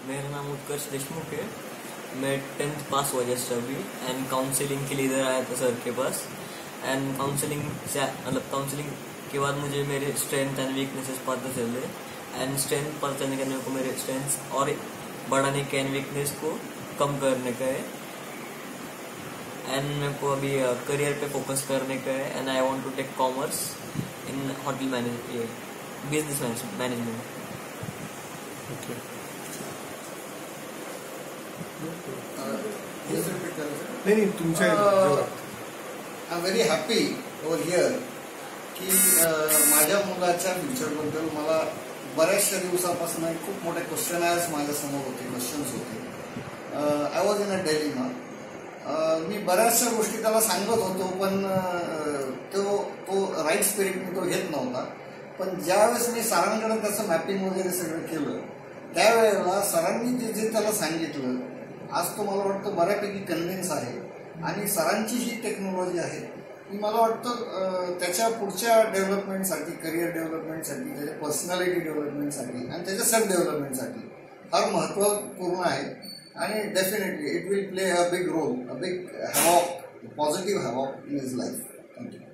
मेरा नाम उत्कर्ष देशमुख है। मैं 10th पास हुआ जस्ट अभी एंड काउंसलिंग के लिए इधर आया था सर के पास। एंड काउंसलिंग से काउंसलिंग के बाद मुझे मेरे स्ट्रेंथ एंड वीकनेसेस पता चले। एंड स्ट्रेंथ पता चलने के मेरे को मेरे स्ट्रेंथ और बढ़ाने के एंड वीकनेस को कम करने का है। एंड मेरे को अभी करियर पे फोकस करने का है। And I want to take commerce in hotel business management. नहीं तुमच्या I am very happy over here की माझ्या मुलाच्या फ्युचरबद्दल मला बऱ्याचशा दिवसापासून खूप मोठे क्वेश्चन माझ्यासमोर होते, क्वेश्चन्स होते. I was in a daily ना. मी बऱ्याचशा गोष्टी त्याला सांगत होतो, पण तो राईट स्पिरिटने तो घेत नव्हता. पण ज्यावेळेस मी सरांकडे त्याचं मॅपिंग वगैरे सगळं केलं, त्यावेळेला सरांनी जे त्याला सांगितलं, आज तो मला वाटतं बऱ्यापैकी कन्व्हिन्स आहे. आणि सरांची ही टेक्नॉलॉजी आहे की मला वाटतं त्याच्या पुढच्या डेव्हलपमेंटसाठी, करिअर डेव्हलपमेंटसाठी, त्याच्या पर्सनॅलिटी डेव्हलपमेंटसाठी आणि त्याच्या सेल्फ डेव्हलपमेंटसाठी फार महत्त्वपूर्ण आहे. आणि definitely it will play a big role, a big havoc, positive havoc in his life. Thank you.